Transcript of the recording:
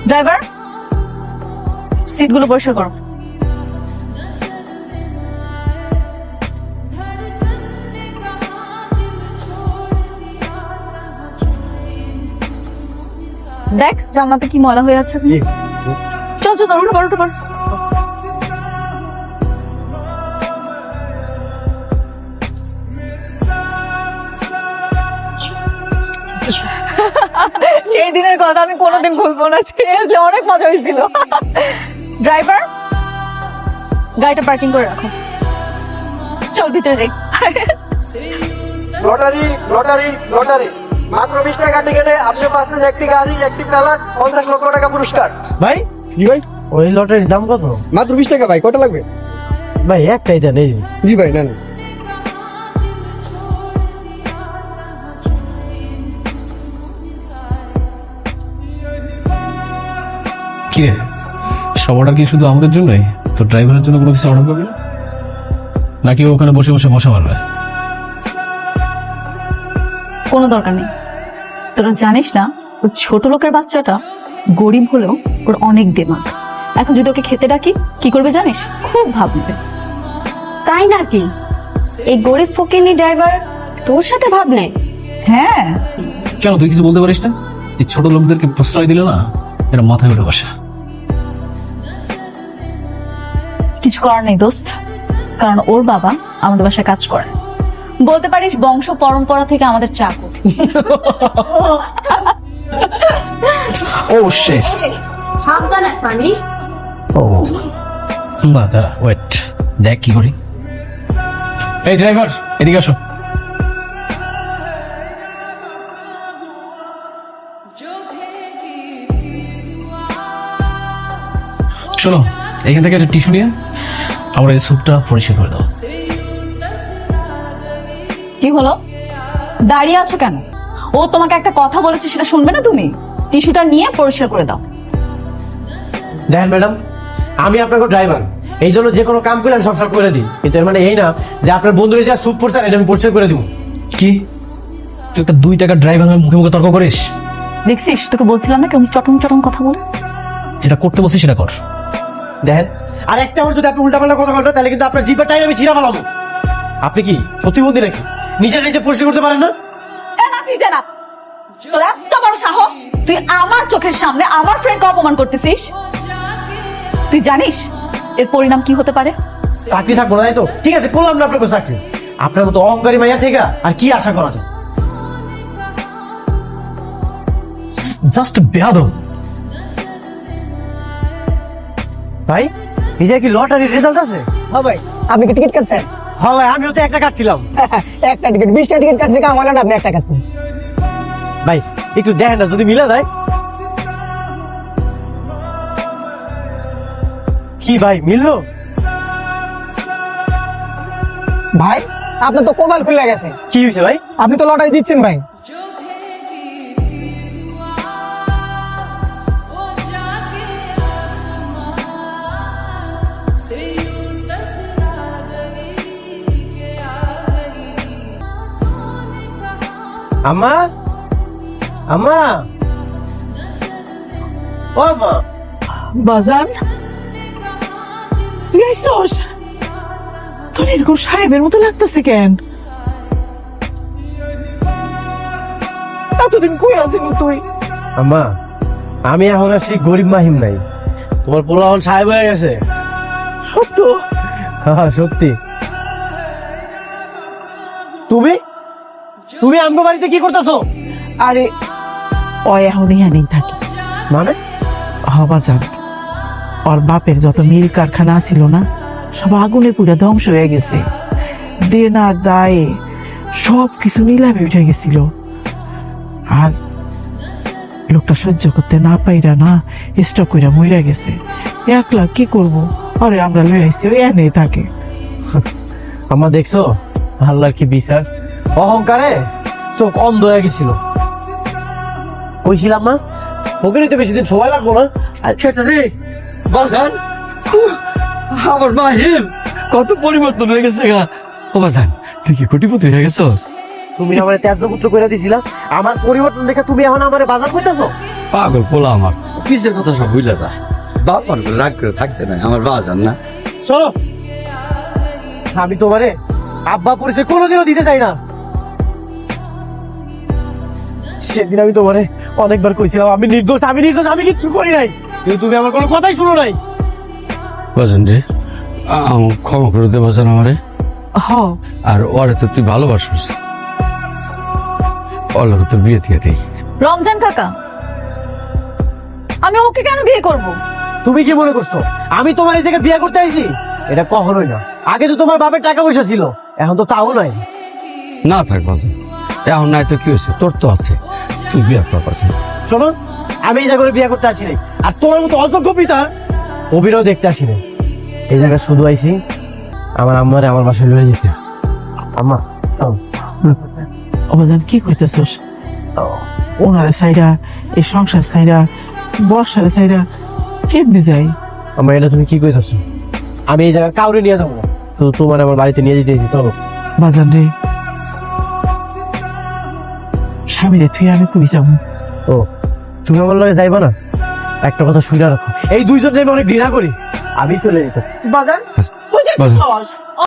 Driver, সিটগুলো পরিষ্কার করো। দেখ জানলাতে কি ময়লা হয়ে আছে। চল চল উঠো পার, উঠো পার। সেই দিনের কথা আমি কোনোদিন ভুলবো না, সিরিয়াসলি অনেক মজা হয়েছিল। ড্রাইভার, গাড়িটা পার্কিং করে রাখো, চল ভিতরে যাই। লটারি লটারি লটারি, মাত্র 20 টাকা টিকেটে আপনি পাচ্ছেন একটি গাড়ি, একটি প্যালাট, 50 লক্ষ টাকা পুরস্কার। ভাই জি ভাই, ওই লটারির দাম কত? মাত্র 20 টাকা ভাই, কটা লাগবে? ভাই একটাই দেন। এই জি ভাই, নেন। কি রে, সব অর্ডার কি শুধু আমাদের জন্যই? তো ড্রাইভারের জন্য কোনো কিছু অর্ডার করবি না? নাকি ও ওখানে বসে বসে মশা মারবে? কোনো দরকার নেই, তোরা জানিস না ওর ছোট লোকের বাচ্চাটা গরিব হলেও ওর অনেক দিমাগ। এখন যদি ওকে খেতে ডাকি কি করবে জানিস? খুব ভাববে। তাই নাকি? এই গরিব ফকিনি ড্রাইভার তোর সাথে ভাব নেই? হ্যাঁ, কেন তুই কিছু বলতে পারিস না? এই ছোট লোকদেরকে প্রশ্রয় দিলে না এরা মাথায় উঠে বসে। কিছু করার নেই দোস্ত, কারণ ওর বাবা আমাদের বাসায় কাজ করে। বলতে পারিস বংশ পরম্পরা থেকে আমাদের চাকর। ও শিট, সাবধানে ফানি। ও না, দাঁড়া, ওয়েট, দেখ কি করি। এই ড্রাইভার, এদিকে আসো। শোনো, এখান থেকে একটা টিস্যু নিয়ে আমরা এই স্যুপটা পরিষ্কার করে দাও। কি হলো, দাঁড়িয়ে আছো কেন? ও তোমাকে একটা কথা বলেছে, সেটা শুনবে না তুমি? টিস্যুটা নিয়ে পরিষ্কার করে দাও। দেখেন ম্যাডাম, আমি আপনাকে ড্রাইভার, এই জন্য যে কোনো কাম করলে আমি সব করে দিই, কিন্তু এর মানে এই না যে আপনার বন্ধু যা স্যুপ পড়ছেন এটা আমি পরিষ্কার করে দিব। কি তুই একটা 2 টাকার ড্রাইভার হয়ে মুখে মুখে তর্ক করিস? দেখছিস, তোকে বলছিলাম না কেমন চটং চটং কথা বলে। যেটা করতে বলছিস সেটা কর। দেখেন, আর একটা বার যদি আপনি উল্টাপাল্টা কথা বলেন তাহলে কিন্তু আপনার জিপের টাইম আমি ছিঁড়া ফেলাবো। আপনি কি প্রতিবন্ধী নাকি? নিজে নিজে পরিষ্কার করতে পারেন না? তোর এত বড় সাহস, তুই আমার চোখের সামনে আমার ফ্রেন্ডকে অপমান করতেছিস? তুই জানিস এর পরিণাম কি হতে পারে? চাকরি থাকবো না, তাই তো? ঠিক আছে, করলাম না আপনাকে চাকরি। আপনার মতো অহংকারী মাইয়ার থেকে আর কি আশা করা যায়? জাস্ট বেয়াদব। ভাই, এই যে কি লটারির রেজাল্ট আছে? হ্যাঁ ভাই, আপনি কি টিকিট কাটছেন? হ্যাঁ ভাই, আমিও তো একটা কাটছিলাম। একটা টিকিট, 20টা টিকিট কাটছে, কাম হলো না, আপনি একটা কাটছেন। ভাই একটু দেখেন না, যদি মিলে যায়। কি ভাই, মিললো? ভাই, আপনার তো কপাল খুলে গেছে। কি হয়েছে ভাই? আপনি তো লটারি দিচ্ছেন ভাই। আম্মা, আম্মা, ও মা। বাজান, তুই আইসস? তোর এরকম সাহেবের মতো লাগতেছে কেন? এতদিন কই আছিস তুই? আম্মা, আমি এখন আর সেই গরিব মাহিম নাই, তোমার পোলা এখন সাহেব হয়ে গেছে। সত্য? হ্যাঁ সত্যি। তুমি তুমি আমগো বাড়িতে কি করতেছো? আরে ও এখন এখানেই থাকে। মানে? বাজান, ওর বাপের যত মিল কারখানা ছিল না, সব আগুনে পুরো ধ্বংস হয়ে গেছে। দেন আর দায়ে সব কিছু নিলামে উঠে গেছিল। আর লোকটা সহ্য করতে না পাইরা না স্টক কইরা মইরা গেছে। একলা কি করব? আরে আমরা লই আইছি, ওই এনেই থাকে। আমার দেখছো আল্লাহর কি বিচার, অহংকারে চোখ অন্ধ হয়ে গেছিল। কইছিলাম না ওকে নিতে বেশি দিন সময় লাগবো না। সেটা রে বাজান, আমার মাহিম কত পরিবর্তন হয়ে গেছে গা। ও বাজান, তুই কি কোটিপতি হয়ে গেছস? তুমি আমার ত্যাজ্য পুত্র করে দিছিলা, আমার পরিবর্তন দেখে তুমি এখন আমার বাজার কইতাছো? পাগল পোলা আমার। পিসের কথা সব বুঝলে যা বাবার উপরে রাগ করে থাকতে নাই আমার বাজান না। শোনো, আমি তোমারে আব্বা পরিচয় কোনোদিনও দিতে চাই না। সেদিন আমি তোমারে অনেকবার কইছিলাম আমি নির্দোষ, আমি নির্দোষ, আমি কিচ্ছু করি নাই, কিন্তু তুমি আমার কোনো কথাই শুনো নাই। বাজান রে আমার ক্ষমা করে দে বাজান আমারে। হ আর ওরে তো তুই ভালোবাসিস, ওর লগে তোর বিয়ে দিয়ে দিই। রমজান কাকা, আমি ওকে কেন বিয়ে করব? তুমি কি মনে করছো আমি তোমার এই জায়গায় বিয়ে করতে আইছি? এটা কখনোই না। আগে তো তোমার বাপের টাকা পয়সা ছিল, এখন তো তাও নাই। না থাক বাজান, এখন নাই তো কি হয়েছে, তোর তো আছে, তুই বিয়ে কর বাজান। শোনো, আমি এই জায়গায় বিয়ে করতে আসি নাই, আর তোমার মতো অযোগ্য পিতার অভিনয় দেখতে আসি নাই। এই জায়গায় শুধু আইছি আমার আম্মারে আমার বাসায় লয়ে যেতে। আম্মা চল। অবাজান কি কইতেছস? ওনারে সাইডা, এই সংসার সাইডা, বর্ষার সাইডা কেমনি যাই? আমার এটা তুমি কি কইতেছো? আমি এই জায়গায় কাউরে নিয়ে যাবো না, শুধু তোমার আমার বাড়িতে নিয়ে যেতে এসেছি। চলো। বাজান রে, স্বামীরে তুই আমি কই যাবো? ও, তুমি আমার লগে যাইবা না? একটা কথা শুনে রাখো, এই দুইজনকে আমি অনেক ঘৃণা করি। আমি চলে যেতে। বাজান বাজান